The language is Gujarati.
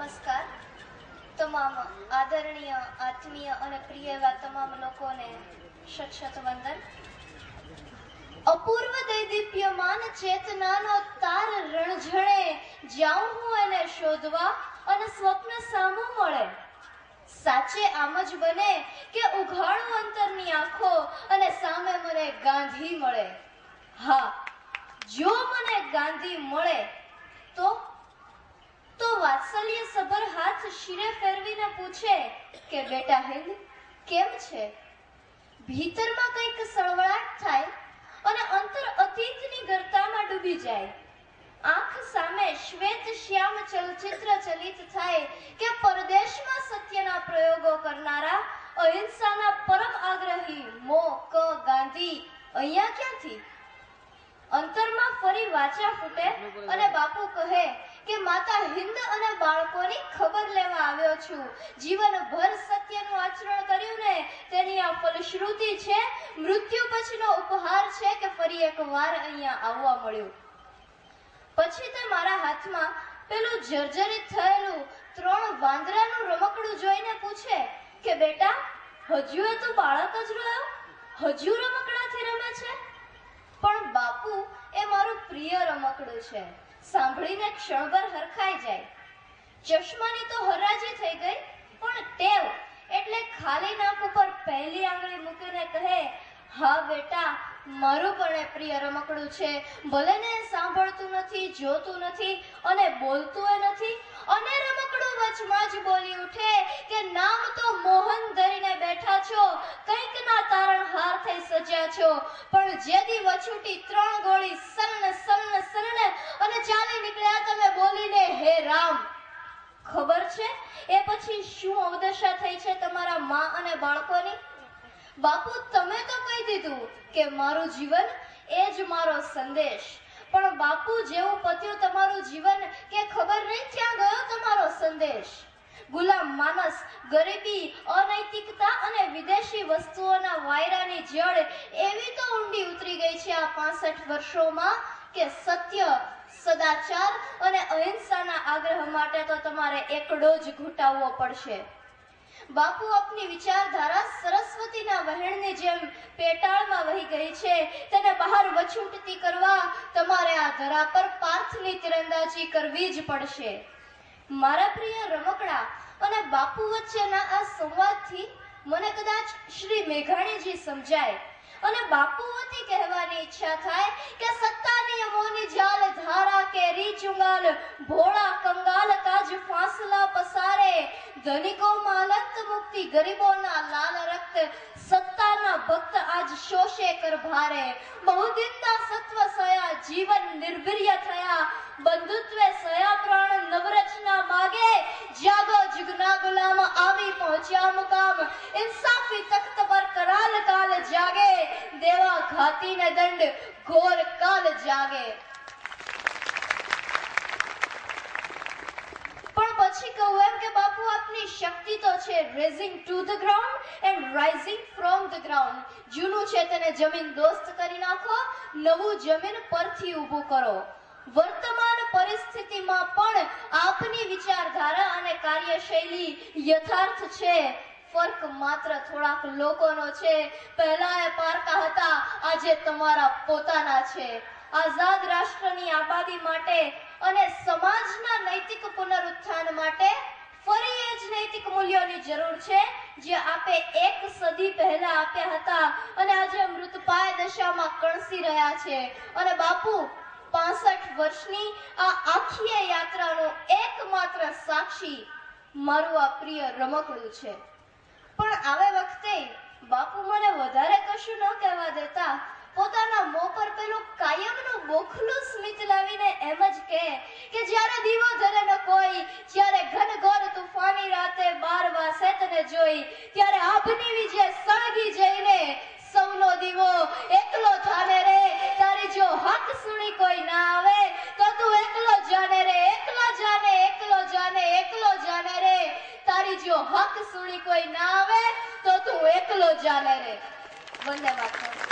નમસ્કાર. તમામ આદરણીય આત્મીય અને પ્રિય એવા તમામ લોકોને શત વંદન. અપૂર્વ દૈદીપ્યમાન ચેતનાનો તાર રણઝણે જાઉં હું એને શોધવા અને સ્વપ્ન સામું મળે. સાચે આમ જ બને કે ઉઘાડું અંતરની આંખો અને સામે મને ગાંધી મળે. હા, જો મને ગાંધી મળે તો વાત્સલ્ય સભર હાથ શિરે ફેરવીને પૂછે કે બેટા હિંદ કેમ છે? ભીતરમાં કંઈક સળવળાટ થાય અને અંતર અતીતની ગર્તામાં ડૂબી જાય. આંખ સામે શ્વેત શ્યામ ચલચિત્ર ચલિત થાય કે પરદેશમાં સત્યના પ્રયોગો કરનારા અહિંસાના પરમ આગ્રહી મો ક ગાંધી અહીંયા ક્યાંથી? અંતરમાં ફરી વાચા ફૂટે અને બાપુ કહે કે માતા હિંદ અને બાળકોની ખબર લેવા આવ્યો છું. જીવનભર સત્યનું આચરણ કર્યું ને તેની આ ફલશ્રુતિ છે. મૃત્યુ પછીનો ઉપહાર છે કે ફરી એકવાર અહીંયા આવવા મળ્યું. પછી તે મારા હાથમાં પેલું જર્જરિત થયેલું 3 વાંદરાનું રમકડું જોઈને પૂછે કે બેટા હજુ એ તું બાળક જ રહ્યો? હજુ રમકડાથી રમે છે? પણ બાપુ, એ મારું પ્રિય રમકડું છે. સાંભળીને ક્ષણભર હરખાઈ જાય. ચશ્માની તો હરાજી થઈ ગઈ, પણ ટેવ એટલે ખાલી નાક ઉપર પહેલી આંગળી મૂકીને કહે, હા બેટા, મારું પણ એ પ્રિય રમકડું છે. ભલે ને સાંભળતું નથી, જોતું નથી અને બોલતું નથી. અને રમકડું વચમાં જ બોલી ઉઠે કે નામ તો મોહન ધરીને બેઠા છો, કંઈક ના તારણહાર થઈ સજ્યા છો, પણ જેદી વછૂટી 3 ગોળી સલન સલન સલન અને ચાલી નીકળ્યા તમે બોલીને હે રામ. ખબર છે એ પછી શું અવદશા થઈ છે તમારા માં અને બાળકોની? બાપુ, તમે તો કહી દીધું કે મારું જીવન એ જ મારો સંદેશ. પણ બાપુ, જેવું પત્યું તમારું જીવન કે ખબર નહીં ક્યાં ગયો તમારો સંદેશ. ગુલામ માનસ, ગરીબી, અનૈતિકતા અને વિદેશી વસ્તુઓના વાયરાની જડ એવી તો ઊંડી ઉતરી ગઈ છે આ 65 વર્ષોમાં કે સત્ય, સદાચાર અને અહિંસાના આગ્રહ માટે તો તમારે એકડો જ ઘૂંટાવવો પડશે. બાપુ, આપની વિચારધારા સરસ્વતીના વહેણની જેમ પેટાળમાં વહી ગઈ છે. તેને બહાર વછૂટતી કરવા તમારે આ ધરા પર પાર્થની તીરંદાજી કરવી જ પડશે. મારા પ્રિય રમકડા અને બાપુ વચ્ચેના આ સંવાદથી મને કદાચ શ્રી મેઘાણીજી સમજાય અને બાપુ વતી કહેવાની ઈચ્છા થાય કે સત્તા નિયમોની જાલ ધારા કેરી ચુંગાલ, ભોળા કંગાલ કાજ ફાંસલા પસારે, ધનિકોમાં અનંત મુક્તિ, ગરીબોના લાલ રક્ત, સત્તાના ભક્ત આજ શોષે કર ભારે. બહુદિનના સત્વ સયા, જીવન નિર્ભીર્ય થયા, બંધુત્વે સયા પ્રાણ નવરચના માગે. જાગો જુગના ગુલામ, આવી પહોંચ્યા મુકામ, ઇન્સાફી તખ્ત પર કરાલ કાલ જાગે, દેવા ઘાતીને દંડ ઘોર કાલ જાગે. પણ પછી કહું એમ કે બાપુ, આપની શક્તિ તો છે raising to the ground and rising from the ground. જૂનું છે તેને જમીન દોસ્ત કરી નાખો, નવું જમીન પરથી ઊભું કરો. વર્તમાન પરિસ્થિતિમાં પણ આપની વિચારધારા અને કાર્યશૈલી યથાર્થ છે. ફર્ક માત્ર થોડાક લોકોનો છે. પહેલા એ પારકા હતા, આજે તમારા પોતાના છે. આઝાદ રાષ્ટ્રની આબાદી માટે અને સમાજના નૈતિક પુનરુત્થાન માટે ફરી એ જ નૈતિક મૂલ્યોની જરૂર છે જે આપે 1 સદી પહેલા આપ્યા હતા અને આજે મૃતપાય દશામાં કણસી રહ્યા છે. અને બાપુ, 65 વર્ષની આ આખી યાત્રાનો એકમાત્ર સાક્ષી મારું આ પ્રિય રમકડું છે. પણ આવે વખતે બાપુ મને વધારે કશું ન કહેવા દેતા પોતાના મોં પર પેલું કાયમનું બોખલું સ્મિત લાવીને એમ જ કહે કે જ્યારે દીવો ધરે ન કોઈ, જ્યારે ઘનઘોર તુફાની રાતે 12 વાસે તને જોઈ, ત્યારે આભની વિજે સળગી જઈને સૌનો દીવો એકલો થાને રે. તારી જો હક સુણી કોઈ ના આવે તો તું એકલો જાને રે, એકલો જાને, એકલો જાને, એકલો જાને રે. તારી જો હક સુણી કોઈ ના આવે તો તું એકલો જાને રે. વંદે માતરમ.